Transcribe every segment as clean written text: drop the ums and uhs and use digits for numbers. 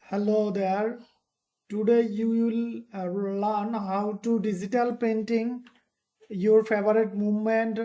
Hello there. Today you will learn how to digital painting your favorite movement.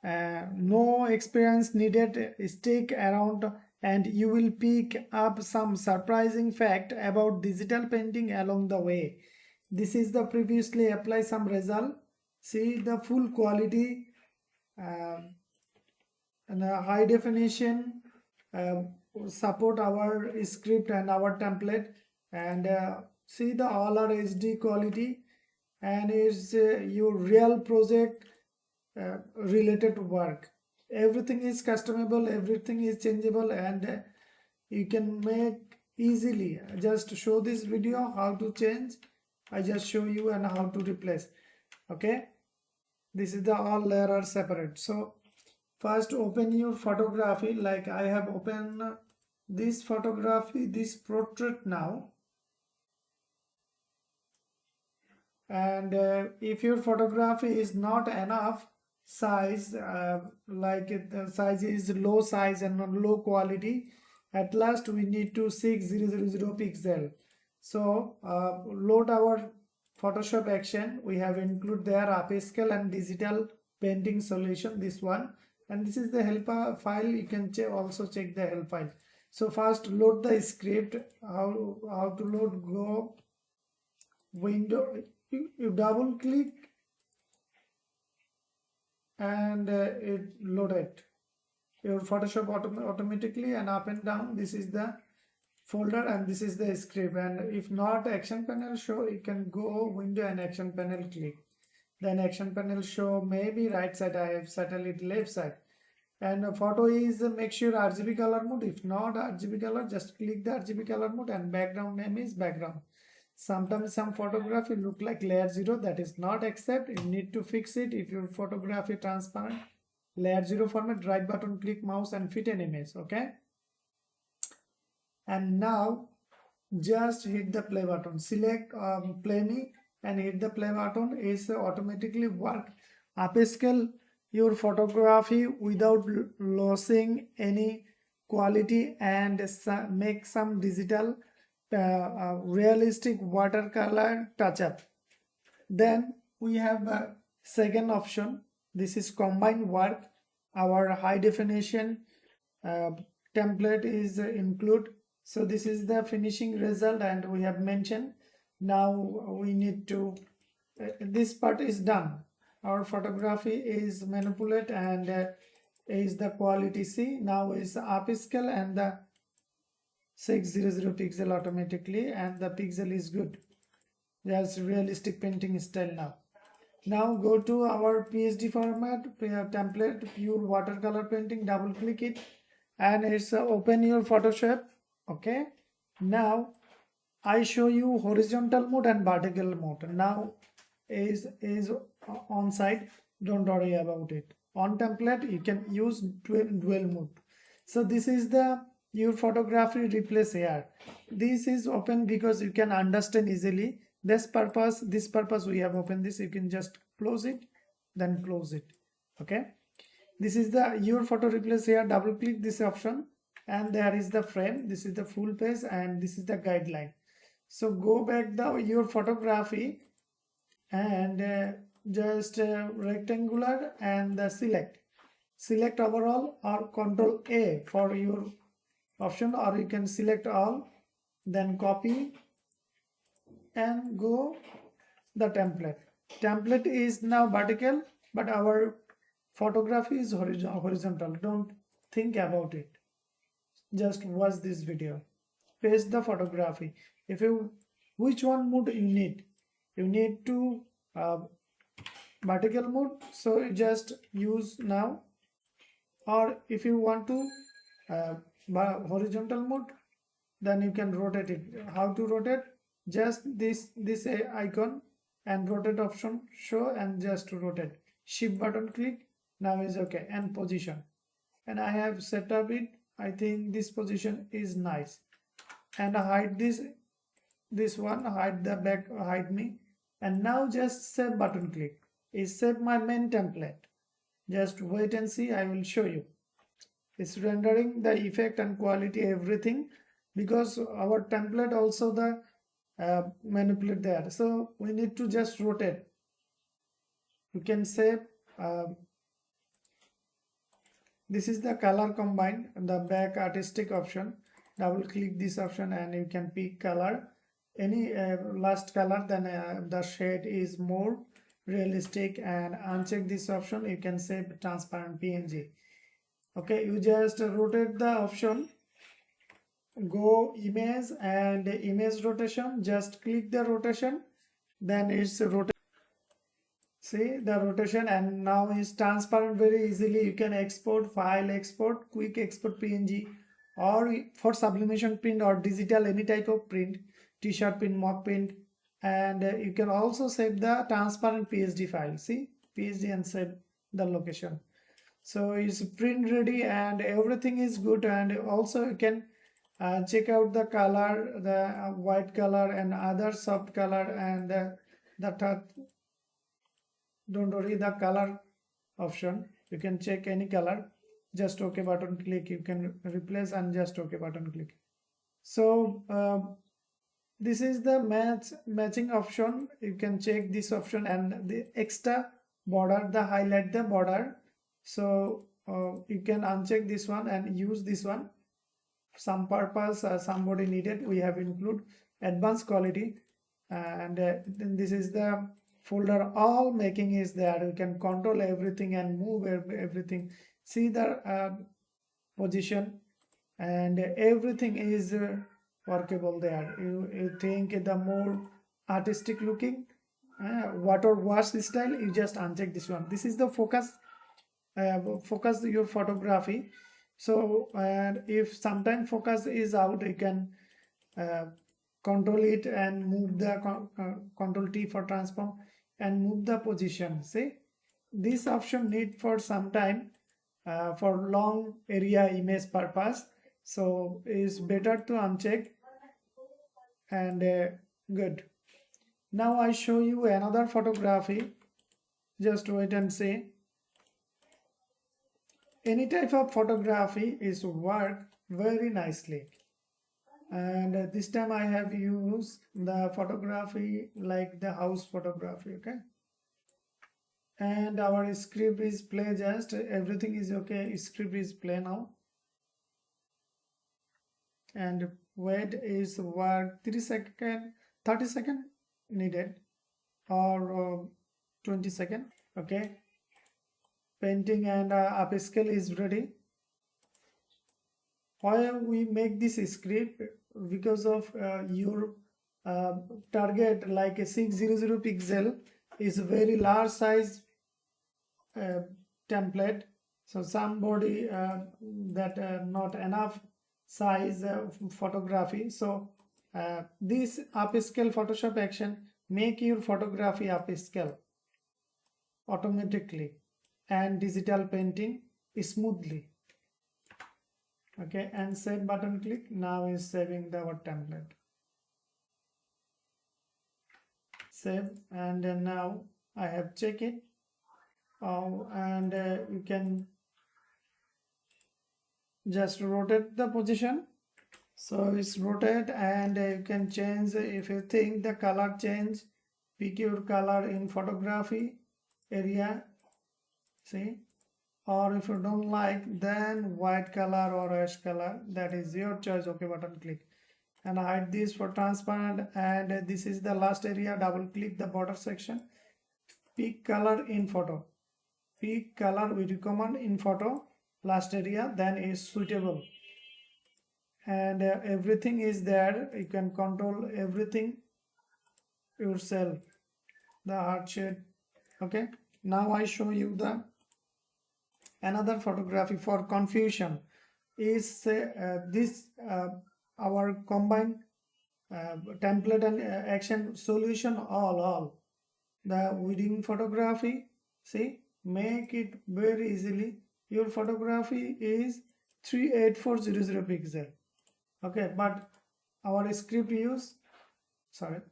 No experience needed. Stick around and you will pick up some surprising fact about digital painting along the way. This is the previously apply some result. See the full quality um, and high definition uh, support our script and our template, and see the all are HD quality, and is your real project related work. Everything is customizable, everything is changeable, and you can make easily. Just show this video how to change. I just show you and how to replace. Okay, this is the all layer are separate. So first open your photography, like I have opened this photography, this portrait now. And if your photography is not enough size, the size is low size and not low quality, at last we need to 6000 pixel. So load our Photoshop action. We have include there upscale and digital painting solution, this one, and this is the help file. You can also check the help file. So first load the script. How to load? Go window, you double click and it loaded your Photoshop automatically, and up and down this is the folder and this is the script. And if not action panel show, you can go window and action panel click, then action panel show maybe right side. I have settled it left side. And photo is make sure RGB color mode. If not RGB color, just click the RGB color mode, and background name is background. Sometimes some photography look like layer 0, that is not accept. You need to fix it. If your photography transparent layer 0 format, right button click mouse and fit an image. Okay, and now just hit the play button, select play me and hit the play button. Is automatically work upscale your photography without losing any quality, and make some digital realistic watercolor touch-up. Then we have the second option. This is combined work. Our high definition template is include. So this is the finishing result, and we have mentioned. Now we need to this part is done. Our photography is manipulate, and is the quality. See, now is upscale and the 600 pixel automatically, and the pixel is good. That's realistic painting style. Now go to our PSD format template, pure watercolor painting, double click it, and it's open your Photoshop. Okay, now I show you horizontal mode and vertical mode. Now is on side, don't worry about it. On template you can use dual mode. So this is the your photography replace here. This is open because you can understand easily. This purpose we have opened this. You can just close it, then close it. Okay, this is the your photo replace here. Double click this option, and there is the frame. This is the full page, and this is the guideline. So go back the your photography, and just rectangular, and the select overall, or Control A for your option, or you can select all, then copy and go the template is now vertical, but our photography is horizontal. Don't think about it, just watch this video, paste the photography. If you which one mode you need to vertical mode, so you just use now. Or if you want to horizontal mode, then you can rotate it. How to rotate? Just this icon and rotate option show, and just to rotate, shift button click. Now is okay, and position, and I have set up it. I think this position is nice, and hide this one, hide the back, hide me. And now just save button click, is save my main template. Just wait and see, I will show you. It's rendering the effect and quality, everything. because our template also the manipulate there. So we need to just rotate. You can say this is the color combine, the back artistic option. Double click this option and you can pick color, any last color, then the shade is more realistic, and uncheck this option. You can say transparent PNG. Okay, you just rotate the option, go image and image rotation, just click the rotation, then it's rotate. See the rotation, and now is transparent very easily. You can export file, export quick export PNG, or for sublimation print or digital any type of print, t-shirt print, mock print, and you can also save the transparent PSD file. See PSD and save the location. So it's print ready and everything is good. And also you can check out the color, the white color and other soft color, and the don't worry, the color option, you can check any color, just OK button click, you can replace and just OK button click. So this is the matching option. You can check this option, and the extra border, the highlight the border. So you can uncheck this one and use this one. Some purpose somebody needed, we have include advanced quality, and then this is the folder all making is there. You can control everything and move everything. See the position, and everything is workable there. You think the more artistic looking water wash style, you just uncheck this one. This is the focus your photography. So and if sometime focus is out, you can control it and move the control T for transform and move the position. See, this option need for some time for long area image purpose, so it's better to uncheck. And good. Now I show you another photography. Just wait and see. Any type of photography is work very nicely, and this time I have used the photography like the house photography. Okay, and our script is play, just everything is okay, script is play now, and wait is work 3 second, 30 second needed, or 20 second. Okay, painting and upscale is ready. Why we make this script? Because of your target, like a 600 pixel is a very large size template. So somebody that not enough size photography. So this upscale Photoshop action make your photography upscale automatically, and digital painting smoothly. Okay, and save button click. Now is saving our template. Save, and now I have check it. And you can just rotate the position. So it's rotate, and you can change if you think the color change. Pick your color in photography area. See, or if you don't like, then white color or ash color, that is your choice. Okay button click, and hide this for transparent. And this is the last area. Double click the border section, pick color in photo, pick color we recommend in photo, last area, then is suitable, and everything is there. You can control everything yourself, the heart shade. Okay, now I show you the another photography for confusion. Is this our combined template and action solution, all the wedding photography. See, make it very easily. Your photography is 38400 pixel. Okay, but our script use, sorry,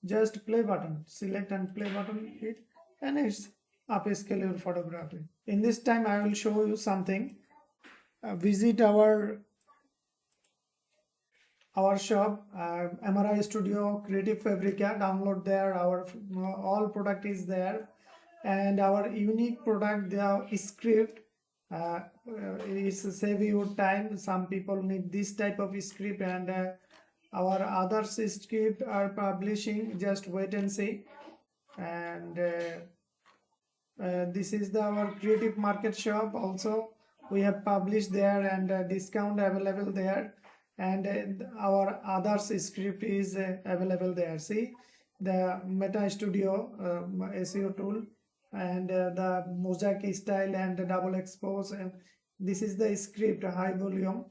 just play button, select and play button hit, and it's upscale your photography. In this time I will show you something. Visit our our shop, MRI Studio, Creative Fabrica. Download there. Our all product is there, and our unique product, the script, is save your time. Some people need this type of script, and our other script are publishing. Just wait and see. And this is our creative market shop. Also, we have published there, and discount available there, and our others script is available there. See the Meta Studio SEO tool, and the mosaic style and the double expose, and this is the script high volume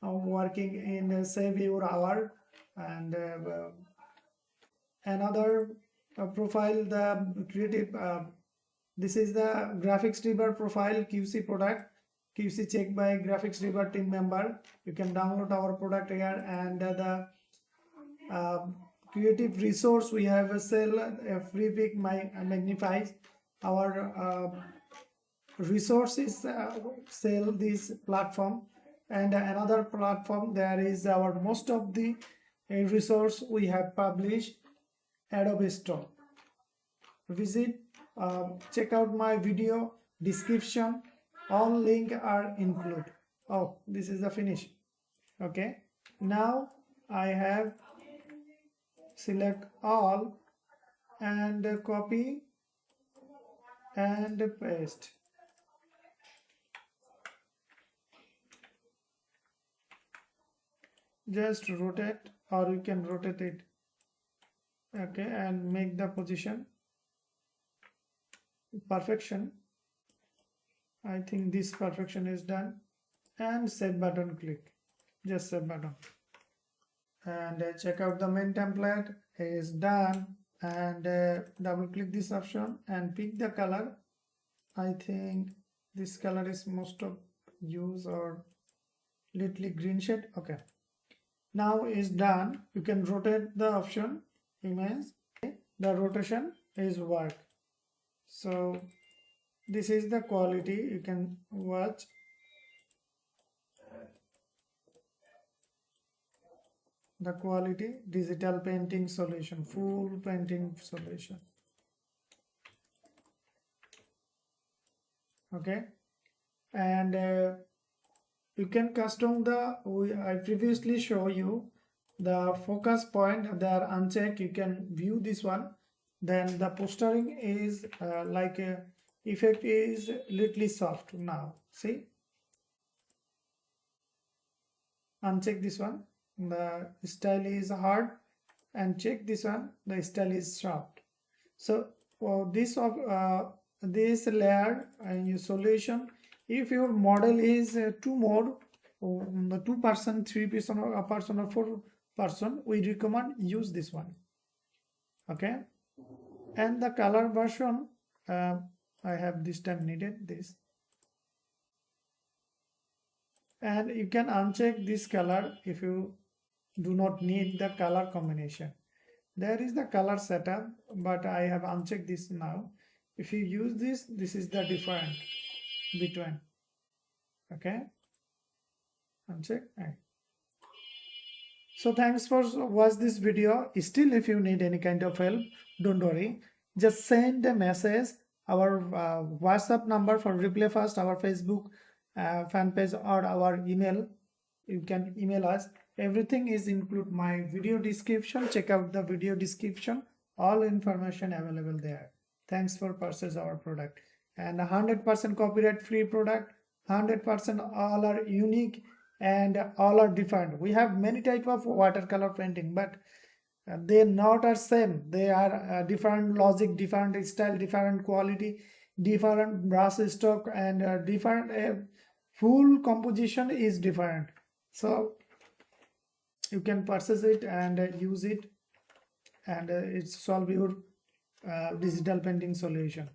working in save your hour. And another profile, the creative, this is the graphics river profile QC product, QC checked by graphics river team member. You can download our product here. And the creative resource, we have a sell a free pick magnifies our resources, sell this platform. And another platform, there is our most of the resource we have published, Adobe Stock. Visit, check out my video description, all link are included. Oh, this is the finish. Okay, now I have select all and copy and paste. Just rotate, or you can rotate it. Okay, and make the position perfection. I think this perfection is done, and save button click. Just save button, and check out the main template is done, and double click this option and pick the color. I think this color is most of use, or little green shade. Okay, now is done. You can rotate the option image. The rotation is work. So this is the quality, you can watch. The quality, digital painting solution, full painting solution. Okay, and you can custom the, I previously show you the focus point, they are unchecked. You can view this one. Then the postering is like a effect is little soft. Now see, uncheck this one, the style is hard, and check this one, the style is soft. So this layer and your solution, if your model is 2 mode, the 2 person, 3 person, or a person, or 4 person, we recommend use this one. Okay, and the color version, I have this time needed this, and you can uncheck this color if you do not need the color combination. There is the color setup, but I have unchecked this now. If you use this, this is the different between. Okay, uncheck. So thanks for watch this video. Still, if you need any kind of help, don't worry, just send a message. Our WhatsApp number for reply fast, our Facebook fan page, or our email. You can email us. Everything is include my video description. Check out the video description, all information available there. Thanks for purchase our product, and 100% copyright free product, 100% all are unique and all are different. We have many type of watercolor painting, but they not are same. They are different logic, different style, different quality, different brush stroke, and different full composition is different. So you can purchase it and use it, and it solve your digital painting solution.